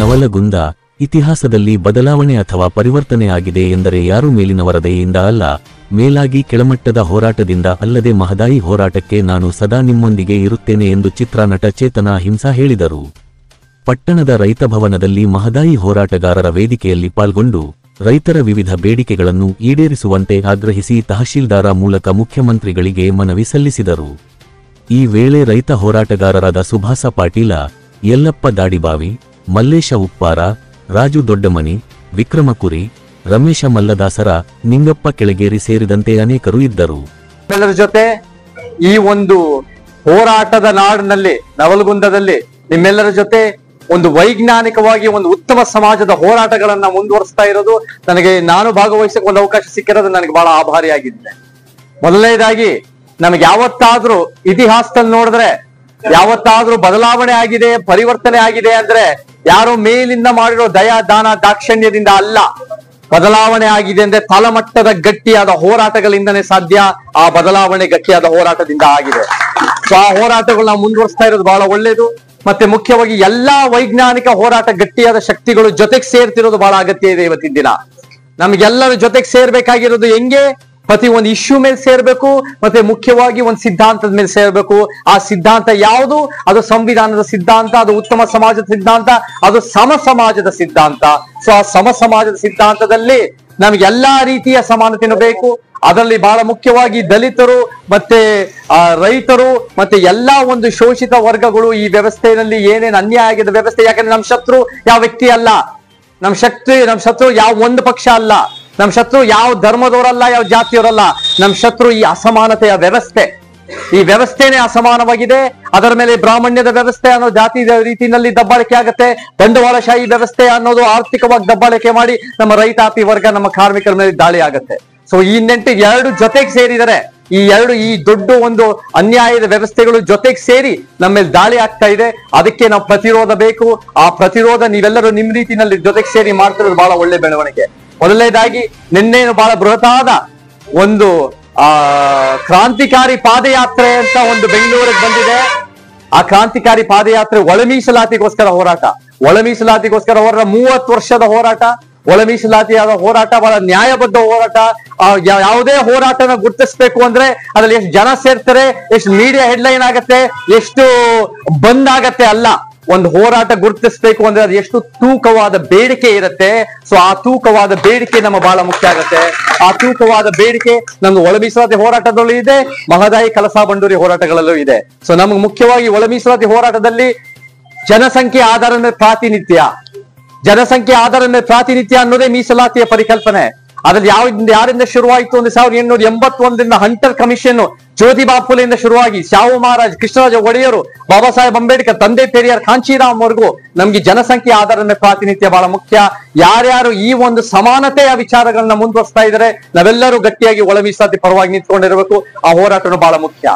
ನವಲಗುಂದ ಇತಿಹಾಸದಲ್ಲಿ ಬದಲಾವಣೆ ಅಥವಾ ಪರಿವರ್ತನೆ ಆಗಿದೆ ಎಂದರೆ ಯಾರು ಮೇಲಿನವರ ದಯೆಯಿಂದ ಅಲ್ಲ, ಮೇಲಾಗಿ ಕೆಳಮಟ್ಟದ ಹೋರಾಟದಿಂದ ಅಲ್ಲದೆ ಮಹದಾಯಿ ಹೋರಾಟಕ್ಕೆ ನಾನು ಸದಾ ನಿಮ್ಮೊಂದಿಗೆ ಇರುತ್ತೇನೆ ಎಂದು ಚಿತ್ರನಟ ಚೇತನ ಅಹಿಂಸಾ ಹೇಳಿದರು. ಪಟ್ಟಣದ ರೈತ ಭವನದಲ್ಲಿ ಮಹದಾಯಿ ಹೋರಾಟಗಾರರ ವೇದಿಕೆಯಲ್ಲಿ ಪಾಲ್ಗೊಂಡು ರೈತರ ವಿವಿಧ ಬೇಡಿಕೆಗಳನ್ನು ಈಡೇರಿಸುವಂತೆ ಆಗ್ರಹಿಸಿ ತಹಶೀಲ್ದಾರ ಮೂಲಕ ಮುಖ್ಯಮಂತ್ರಿಗಳಿಗೆ ಮನವಿ ಸಲ್ಲಿಸಿದರು. ಈ ವೇಳೆ ರೈತ ಹೋರಾಟಗಾರರಾದ ಸುಭಾಸ ಪಾಟೀಲ, ಯಲ್ಲಪ್ಪ ದಾಡಿಬಾವಿ, ಮಲ್ಲೇಶ ಉಪ್ಪಾರ, ರಾಜು ದೊಡ್ಡಮನಿ, ವಿಕ್ರಮಕುರಿ, ರಮೇಶ ಮಲ್ಲದಾಸರ, ನಿಂಗಪ್ಪ ಕೆಳಗೇರಿ ಸೇರಿದಂತೆ ಅನೇಕರು ಇದ್ದರು. ಎಲ್ಲರ ಜೊತೆ ಈ ಒಂದು ಹೋರಾಟದ ನಾಡಿನಲ್ಲಿ ನವಲಗುಂದದಲ್ಲಿ ನಿಮ್ಮೆಲ್ಲರ ಜೊತೆ ಒಂದು ವೈಜ್ಞಾನಿಕವಾಗಿ ಒಂದು ಉತ್ತಮ ಸಮಾಜದ ಹೋರಾಟಗಳನ್ನ ಮುಂದುವರಿಸ್ತಾ ಇರೋದು, ನನಗೆ ನಾನು ಭಾಗವಹಿಸಕ್ಕೆ ಒಂದು ಅವಕಾಶ ಸಿಕ್ಕಿರೋದು ನನಗೆ ಬಹಳ ಆಭಾರಿಯಾಗಿದ್ದೆ. ಮೊದಲನೇದಾಗಿ ನಮ್ಗೆ ಯಾವತ್ತಾದ್ರೂ ಇತಿಹಾಸದಲ್ಲಿ ನೋಡಿದ್ರೆ ಯಾವತ್ತಾದ್ರೂ ಬದಲಾವಣೆ ಆಗಿದೆ, ಪರಿವರ್ತನೆ ಆಗಿದೆ ಅಂದ್ರೆ ಯಾರೋ ಮೇಲಿಂದ ಮಾಡಿರೋ ದಯಾ ದಾನ ದಾಕ್ಷಣ್ಯದಿಂದ ಅಲ್ಲ. ಬದಲಾವಣೆ ಆಗಿದೆ ಅಂದ್ರೆ ತಳಮಟ್ಟದ ಗಟ್ಟಿಯಾದ ಹೋರಾಟಗಳಿಂದನೇ ಸಾಧ್ಯ. ಆ ಬದಲಾವಣೆ ಗಟ್ಟಿಯಾದ ಹೋರಾಟದಿಂದ ಆಗಿದೆ. ಸೊ ಆ ಹೋರಾಟಗಳನ್ನ ಮುಂದುವರಿಸ್ತಾ ಇರೋದು ಬಹಳ ಒಳ್ಳೇದು. ಮತ್ತೆ ಮುಖ್ಯವಾಗಿ ಎಲ್ಲಾ ವೈಜ್ಞಾನಿಕ ಹೋರಾಟ ಗಟ್ಟಿಯಾದ ಶಕ್ತಿಗಳು ಜೊತೆಗೆ ಸೇರ್ತಿರೋದು ಬಹಳ ಅಗತ್ಯ ಇದೆ. ಇವತ್ತಿನ ದಿನ ನಮ್ಗೆಲ್ಲರ ಜೊತೆಗೆ ಸೇರ್ಬೇಕಾಗಿರೋದು ಹೆಂಗೆ? ಪ್ರತಿ ಒಂದು ಇಶ್ಯೂ ಮೇಲೆ ಸೇರ್ಬೇಕು, ಮತ್ತೆ ಮುಖ್ಯವಾಗಿ ಒಂದು ಸಿದ್ಧಾಂತದ ಮೇಲೆ ಸೇರ್ಬೇಕು. ಆ ಸಿದ್ಧಾಂತ ಯಾವುದು? ಅದು ಸಂವಿಧಾನದ ಸಿದ್ಧಾಂತ, ಅದು ಉತ್ತಮ ಸಮಾಜದ ಸಿದ್ಧಾಂತ, ಅದು ಸಮ ಸಮಾಜದ ಸಿದ್ಧಾಂತ. ಸೊ ಆ ಸಮ ಸಮಾಜದ ಸಿದ್ಧಾಂತದಲ್ಲಿ ನಮ್ಗೆ ಎಲ್ಲಾ ರೀತಿಯ ಸಮಾನತೆನೂ ಬೇಕು. ಅದರಲ್ಲಿ ಬಹಳ ಮುಖ್ಯವಾಗಿ ದಲಿತರು ಮತ್ತೆ ರೈತರು ಮತ್ತೆ ಎಲ್ಲಾ ಒಂದು ಶೋಷಿತ ವರ್ಗಗಳು ಈ ವ್ಯವಸ್ಥೆಯಲ್ಲಿ ಏನೇನು ಅನ್ಯಾಯ ಆಗಿದೆ ವ್ಯವಸ್ಥೆ. ಯಾಕಂದ್ರೆ ನಮ್ ಶತ್ರು ಯಾವ ವ್ಯಕ್ತಿ ಅಲ್ಲ, ನಮ್ ಶತ್ರು ಯಾವ ಒಂದು ಪಕ್ಷ ಅಲ್ಲ, ನಮ್ ಶತ್ರು ಯಾವ ಧರ್ಮದವರಲ್ಲ, ಯಾವ ಜಾತಿಯವರಲ್ಲ. ನಮ್ ಶತ್ರು ಈ ಅಸಮಾನತೆಯ ವ್ಯವಸ್ಥೆ. ಈ ವ್ಯವಸ್ಥೆನೇ ಅಸಮಾನವಾಗಿದೆ. ಅದರ ಮೇಲೆ ಬ್ರಾಹ್ಮಣ್ಯದ ವ್ಯವಸ್ಥೆ ಅನ್ನೋ ಜಾತಿ ರೀತಿಯಲ್ಲಿ ದಬ್ಬಾಳಿಕೆ ಆಗುತ್ತೆ. ಬಂಡವಾಳಶಾಹಿ ವ್ಯವಸ್ಥೆ ಅನ್ನೋದು ಆರ್ಥಿಕವಾಗಿ ದಬ್ಬಾಳಿಕೆ ಮಾಡಿ ನಮ್ಮ ರೈತಾಪಿ ವರ್ಗ, ನಮ್ಮ ಕಾರ್ಮಿಕರ ಮೇಲೆ ದಾಳಿ ಆಗುತ್ತೆ. ಸೊ ಈ ಎರಡು ಜೊತೆಗೆ ಸೇರಿದರೆ ಈ ದೊಡ್ಡ ಒಂದು ಅನ್ಯಾಯದ ವ್ಯವಸ್ಥೆಗಳು ಜೊತೆಗೆ ಸೇರಿ ನಮ್ಮ ಮೇಲೆ ದಾಳಿ ಆಗ್ತಾ ಇದೆ. ಅದಕ್ಕೆ ನಾವು ಪ್ರತಿರೋಧ ಬೇಕು. ಆ ಪ್ರತಿರೋಧ ನೀವೆಲ್ಲರೂ ನಿಮ್ ರೀತಿನಲ್ಲಿ ಜೊತೆಗೆ ಸೇರಿ ಮಾಡ್ತಿರೋದು ಬಹಳ ಒಳ್ಳೆ ಬೆಳವಣಿಗೆ. ಮೊದಲನೇದಾಗಿ ನಿನ್ನೇನು ಬಹಳ ಬೃಹತ್ತಾದ ಒಂದು ಕ್ರಾಂತಿಕಾರಿ ಪಾದಯಾತ್ರೆ ಅಂತ ಒಂದು ಬೆಂಗಳೂರಿಗೆ ಬಂದಿದೆ. ಆ ಕ್ರಾಂತಿಕಾರಿ ಪಾದಯಾತ್ರೆ ಒಳ ಮೀಸಲಾತಿಗೋಸ್ಕರ ಹೋರಾಟ. ಒಳ ಮೀಸಲಾತಿಗೋಸ್ಕರ ಹೋರಾಟ 30 ವರ್ಷದ ಹೋರಾಟ. ಒಳ ಮೀಸಲಾತಿಯಾದ ಹೋರಾಟ ಬಹಳ ನ್ಯಾಯಬದ್ಧ ಹೋರಾಟ. ಯಾವುದೇ ಹೋರಾಟನ ಗುರುತಿಸ್ಬೇಕು ಅಂದ್ರೆ ಅದ್ರಲ್ಲಿ ಎಷ್ಟು ಜನ ಸೇರ್ತಾರೆ, ಎಷ್ಟು ಮೀಡಿಯಾ ಹೆಡ್ಲೈನ್ ಆಗತ್ತೆ, ಎಷ್ಟು ಬಂದ್ ಆಗತ್ತೆ ಅಲ್ಲ. ಒಂದು ಹೋರಾಟ ಗುರುತಿಸ್ಬೇಕು ಅಂದ್ರೆ ಅದು ಎಷ್ಟು ತೂಕವಾದ ಬೇಡಿಕೆ ಇರುತ್ತೆ. ಸೊ ಆ ತೂಕವಾದ ಬೇಡಿಕೆ ನಮ್ಮ ಬಹಳ ಮುಖ್ಯ ಆಗತ್ತೆ. ಆ ತೂಕವಾದ ಬೇಡಿಕೆ ನಮ್ದು ಒಳ ಮೀಸಲಾತಿ ಹೋರಾಟದಲ್ಲೂ ಇದೆ, ಮಹದಾಯಿ ಕಳಸಾ ಬಂಡೂರಿ ಹೋರಾಟಗಳಲ್ಲೂ ಇದೆ. ಸೊ ನಮ್ಗೆ ಮುಖ್ಯವಾಗಿ ಒಳ ಮೀಸಲಾತಿ ಹೋರಾಟದಲ್ಲಿ ಜನಸಂಖ್ಯೆ ಆಧಾರದ ಮೇಲೆ ಪ್ರಾತಿನಿಧ್ಯ ಅನ್ನೋದೇ ಮೀಸಲಾತಿಯ ಪರಿಕಲ್ಪನೆ. ಅದ್ರಲ್ಲಿ ಯಾರಿಂದ ಶುರುವಾಯಿತು ಅಂದ್ರೆ 1881 ಹಂಟರ್ ಕಮಿಷನ್ ಜ್ಯೋತಿಬಾ ಫುಲೆಯಿಂದ ಶುರುವಾಗಿ ಶಾಹು ಮಹಾರಾಜ್, ಕೃಷ್ಣರಾಜ ಒಡೆಯರು, ಬಾಬಾ ಸಾಹೇಬ್ ಅಂಬೇಡ್ಕರ್, ತಂದೆ ಪೆರಿಯಾರ್, ಕಾಂಚೀರಾಮ್ ವರ್ಗು ನಮ್ಗೆ ಜನಸಂಖ್ಯೆ ಆಧಾರದ ಮೇಲೆ ಪ್ರಾತಿನಿಧ್ಯ ಬಹಳ ಮುಖ್ಯ. ಯಾರ್ಯಾರು ಈ ಒಂದು ಸಮಾನತೆಯ ವಿಚಾರಗಳನ್ನ ಮುಂದುವರಿಸ್ತಾ ಇದ್ದಾರೆ, ನಾವೆಲ್ಲರೂ ಗಟ್ಟಿಯಾಗಿ ಒಳ ಮೀಸಲಾತಿ ಪರವಾಗಿ ನಿಂತ್ಕೊಂಡಿರ್ಬೇಕು. ಆ ಹೋರಾಟನು ಬಹಳ ಮುಖ್ಯ.